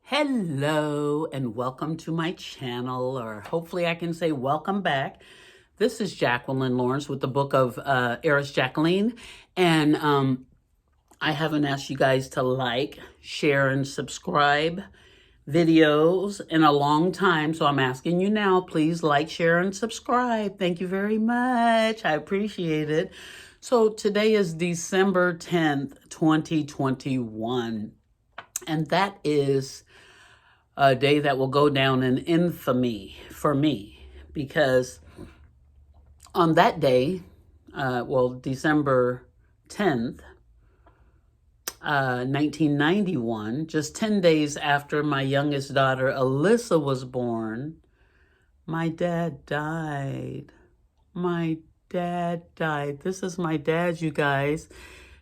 Hello and welcome to my channel, or hopefully I can say welcome back. This is Jacqueline Lawrence with the book of HEIRESS JACQUELINE, and I haven't asked you guys to like, share, and subscribe videos in a long time, so I'm asking you now, please like, share, and subscribe. Thank you very much. I appreciate it. So today is December 10th, 2021, and that is a day that will go down in infamy for me, because on that day, December 10th, 1991, just 10 days after my youngest daughter, Alyssa, was born, my dad died. My dad died. This is my dad, you guys.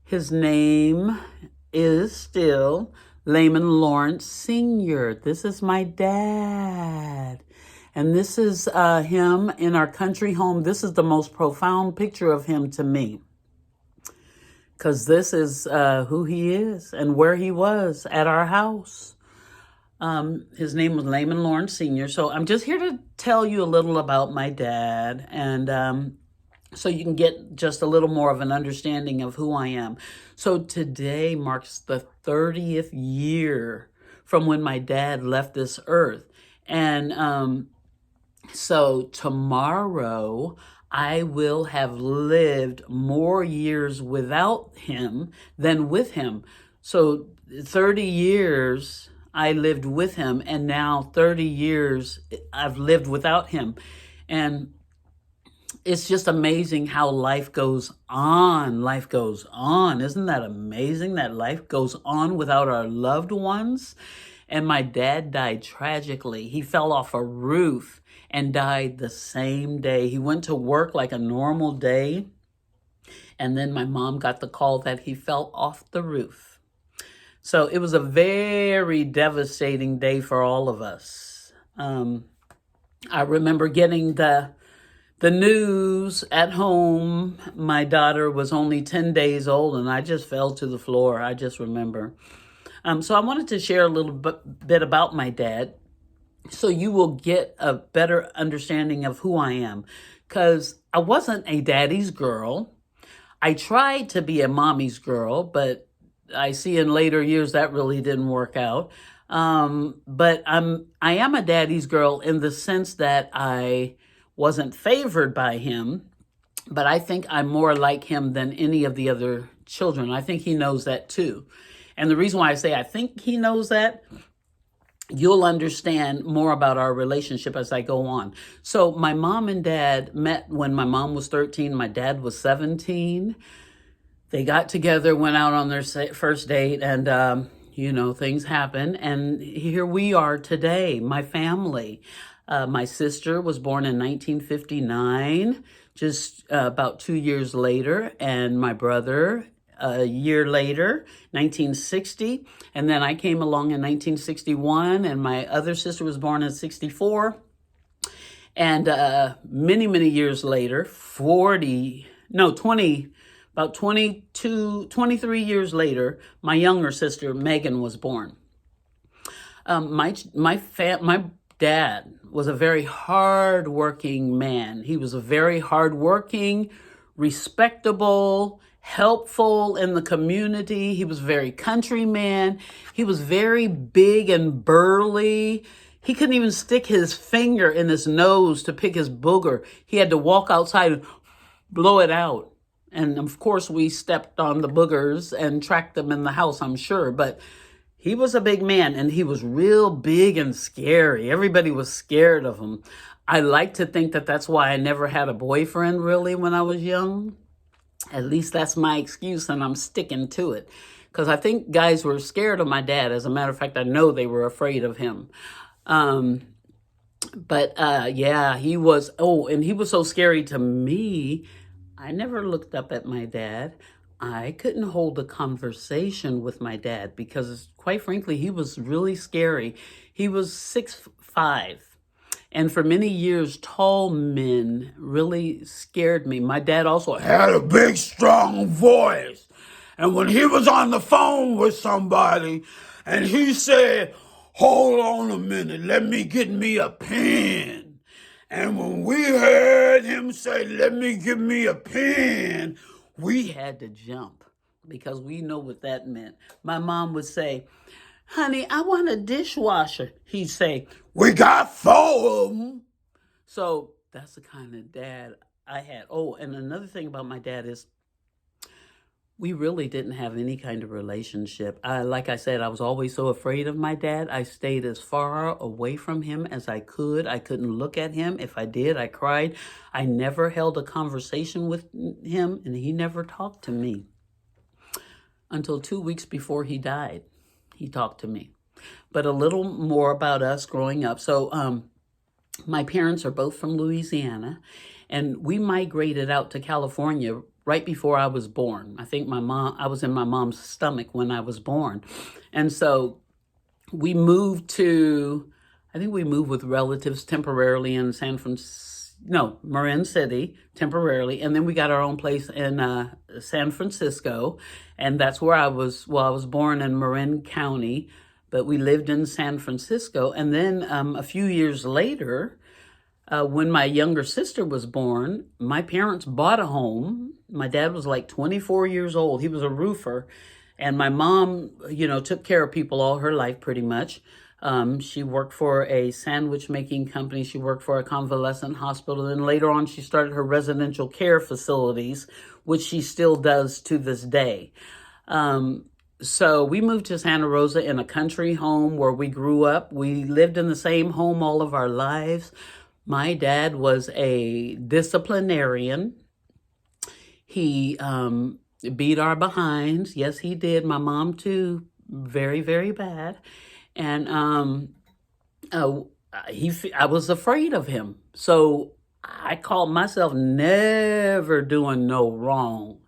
His name is still Lamon Lawrence Sr. This is my dad. And this is him in our country home. This is the most profound picture of him to me, because this is who he is and where he was at our house. His name was Lamon Lawrence Sr. So I'm just here to tell you a little about my dad, and so you can get just a little more of an understanding of who I am. So today marks the 30th year from when my dad left this earth. And so tomorrow I will have lived more years without him than with him. So 30 years I lived with him, and now 30 years I've lived without him. And it's just amazing how life goes on. Life goes on. Isn't that amazing that life goes on without our loved ones? And my dad died tragically. He fell off a roof and died the same day. He went to work like a normal day, and then my mom got the call that he fell off the roof. So it was a very devastating day for all of us. I remember getting the news at home. My daughter was only 10 days old, and I just fell to the floor. I just remember. So I wanted to share a little bit about my dad, so you will get a better understanding of who I am, because I wasn't a daddy's girl. I tried to be a mommy's girl, but I see in later years that really didn't work out. But I am a daddy's girl in the sense that I wasn't favored by him, but I think I'm more like him than any of the other children. I think he knows that too. And the reason why I say I think he knows that, you'll understand more about our relationship as I go on. So my mom and dad met when my mom was 13, my dad was 17. They got together, went out on their first date, and things happen. And here we are today, my family. My sister was born in 1959, just about 2 years later, and my brother a year later, 1960, and then I came along in 1961, and my other sister was born in 64, and many, many years later, 23 years later, my younger sister, Megan, was born. My dad was a very hard-working man. He was a very hard-working, respectable, helpful in the community. He was a very country man. He was very big and burly. He couldn't even stick his finger in his nose to pick his booger. He had to walk outside and blow it out. And of course, we stepped on the boogers and tracked them in the house, I'm sure. But he was a big man, and he was real big and scary. Everybody was scared of him. I like to think that that's why I never had a boyfriend, really, when I was young. At least that's my excuse, and I'm sticking to it. Because I think guys were scared of my dad. As a matter of fact, I know they were afraid of him. He was, and he was so scary to me, I never looked up at my dad. I couldn't hold a conversation with my dad because, quite frankly, he was really scary. He was 6'5". And for many years, tall men really scared me. My dad also had a big, strong voice. And when he was on the phone with somebody and he said, hold on a minute, let me get me a pen. And when we heard him say, let me get me a pen, We had to jump because we know what that meant. My mom would say, honey, I want a dishwasher. He'd say, we got 4 of them. so that's the kind of dad I had. Oh, and another thing about my dad is we really didn't have any kind of relationship. Like I said, I was always so afraid of my dad. I stayed as far away from him as I could. I couldn't look at him. If I did, I cried. I never held a conversation with him, and he never talked to me until 2 weeks before he died. He talked to me. But a little more about us growing up. So my parents are both from Louisiana, and we migrated out to California right before I was born. I think I was in my mom's stomach when I was born. And so we moved I think we moved with relatives temporarily in Marin City temporarily. And then we got our own place in San Francisco. And that's where I was born in Marin County, but we lived in San Francisco. And then a few years later, when my younger sister was born, my parents bought a home. My dad was like 24 years old. He was a roofer. And my mom, took care of people all her life pretty much. She worked for a sandwich making company. She worked for a convalescent hospital. And later on, she started her residential care facilities, which she still does to this day. So we moved to Santa Rosa in a country home where we grew up. We lived in the same home all of our lives. My dad was a disciplinarian. He beat our behinds. Yes, he did. My mom too. Very, very bad. And I was afraid of him. So I called myself never doing no wrong.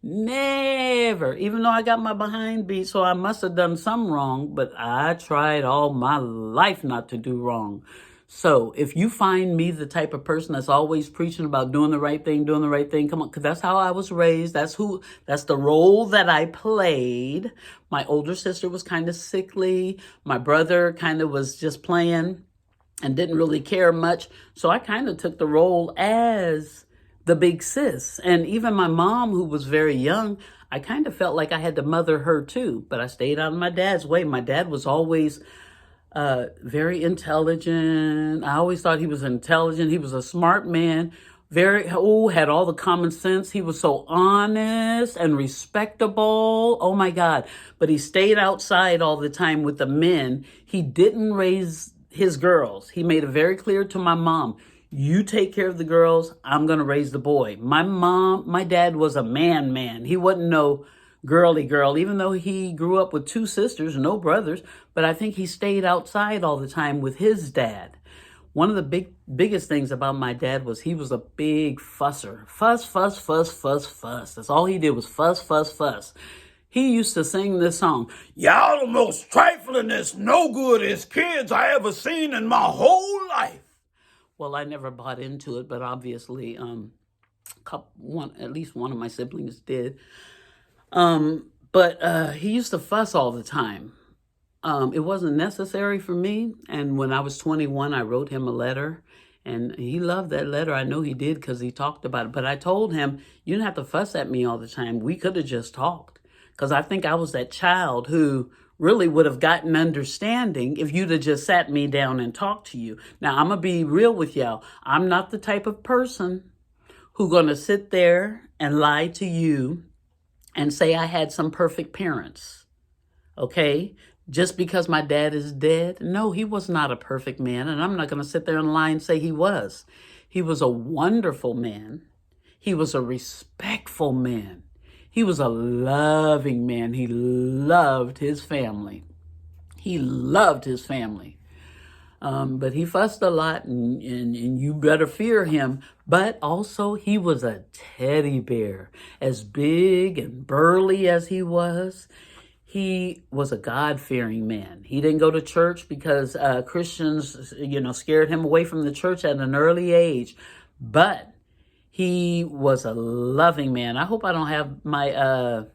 Never. Even though I got my behind beat, so I must have done some wrong, but I tried all my life not to do wrong. So if you find me the type of person that's always preaching about doing the right thing, come on, because that's how I was raised. That's the role that I played. My older sister was kind of sickly. My brother kind of was just playing and didn't really care much. So I kind of took the role as the big sis. And even my mom, who was very young, I kind of felt like I had to mother her too, but I stayed out of my dad's way. My dad was always very intelligent. I always thought he was intelligent. He was a smart man, had all the common sense. He was so honest and respectable. Oh my God. But he stayed outside all the time with the men. He didn't raise his girls. He made it very clear to my mom, you take care of the girls, I'm going to raise the boy. My dad was a man. He wasn't no girly girl, even though he grew up with 2 sisters, no brothers. But I think he stayed outside all the time with his dad. One of the biggest things about my dad was he was a big fusser. Fuss, fuss, fuss, fuss, fuss. That's all he did was fuss, fuss, fuss. He used to sing this song, y'all the most triflingest, no goodest kids I ever seen in my whole life. Well, I never bought into it, but obviously at least one of my siblings did. But he used to fuss all the time. It wasn't necessary for me. And when I was 21, I wrote him a letter. And he loved that letter. I know he did because he talked about it. But I told him, you didn't have to fuss at me all the time. We could have just talked. Because I think I was that child who really would have gotten understanding if you'd have just sat me down and talked to you. Now, I'm going to be real with y'all. I'm not the type of person who's going to sit there and lie to you and say I had some perfect parents. Okay? Just because my dad is dead? No, he was not a perfect man, and I'm not going to sit there and lie and say he was. He was a wonderful man. He was a respectful man. He was a loving man. He loved his family. But he fussed a lot, and you better fear him. But also, he was a teddy bear. As big and burly as he was a God-fearing man. He didn't go to church because Christians, scared him away from the church at an early age. But he was a loving man. I hope I don't have my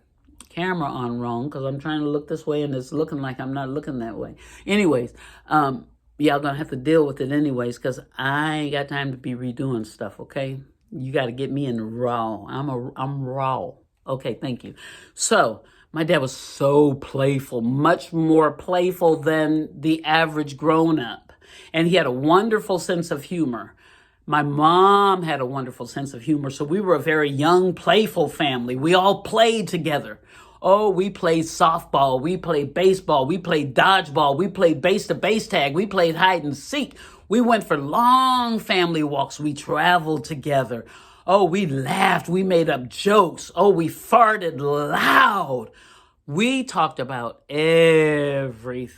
camera on wrong because I'm trying to look this way and it's looking like I'm not looking that way. Anyways, y'all gonna have to deal with it anyways because I ain't got time to be redoing stuff, okay? You got to get me in raw. I'm raw. Okay, thank you. So, my dad was so playful, much more playful than the average grown-up. And he had a wonderful sense of humor. My mom had a wonderful sense of humor, so we were a very young, playful family. We all played together. Oh, we played softball, we played baseball, we played dodgeball, we played base-to-base tag, we played hide and seek. We went for long family walks. We traveled together. Oh, we laughed. We made up jokes. Oh, we farted loud. We talked about everything.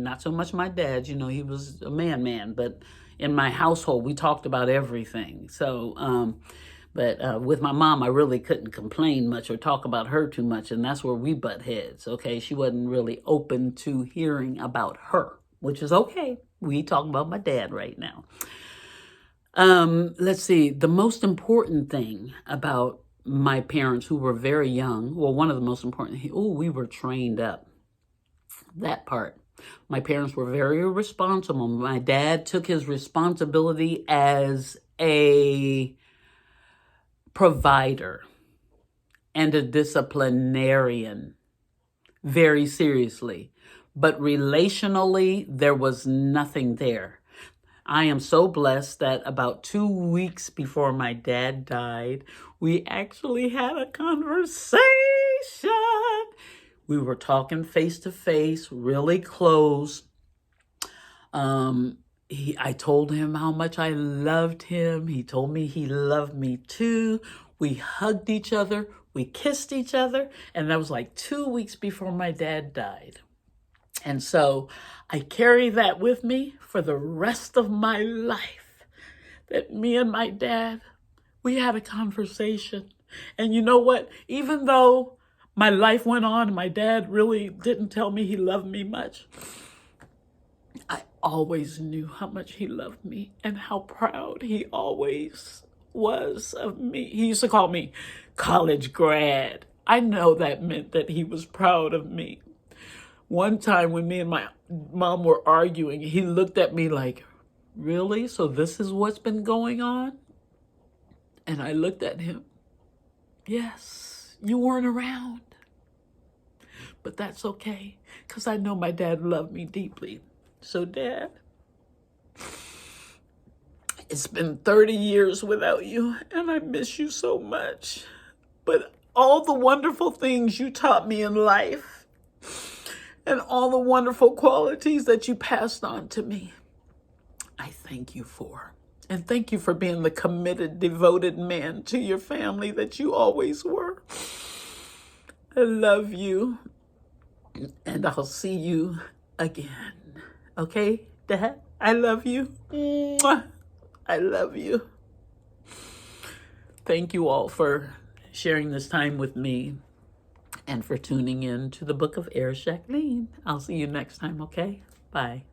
Not so much my dad, he was a man, but in my household, we talked about everything. So, but with my mom, I really couldn't complain much or talk about her too much, and that's where we butt heads, okay? She wasn't really open to hearing about her, which is okay. We talking about my dad right now. Let's see. The most important thing about my parents, who were very young, well, one of the most important, we were trained up. That part. My parents were very responsible. My dad took his responsibility as a provider and a disciplinarian very seriously. But relationally, there was nothing there. I am so blessed that about 2 weeks before my dad died, we actually had a conversation. We were talking face to face, really close. I told him how much I loved him. He told me he loved me too. We hugged each other. We kissed each other. And that was like 2 weeks before my dad died. And so I carry that with me for the rest of my life, that me and my dad, we had a conversation. And you know what? Even though my life went on, my dad really didn't tell me he loved me much, I always knew how much he loved me and how proud he always was of me. He used to call me college grad. I know that meant that he was proud of me. One time when me and my mom were arguing, he looked at me like, really? So this is what's been going on? And I looked at him. Yes, you weren't around. But that's okay, because I know my dad loved me deeply. So, Dad, it's been 30 years without you, and I miss you so much. But all the wonderful things you taught me in life, and all the wonderful qualities that you passed on to me, I thank you for. And thank you for being the committed, devoted man to your family that you always were. I love you. And I'll see you again. Okay, Dad? I love you. Mwah. I love you. Thank you all for sharing this time with me and for tuning in to the Book of HEIRESS Jacqueline. I'll see you next time, okay? Bye.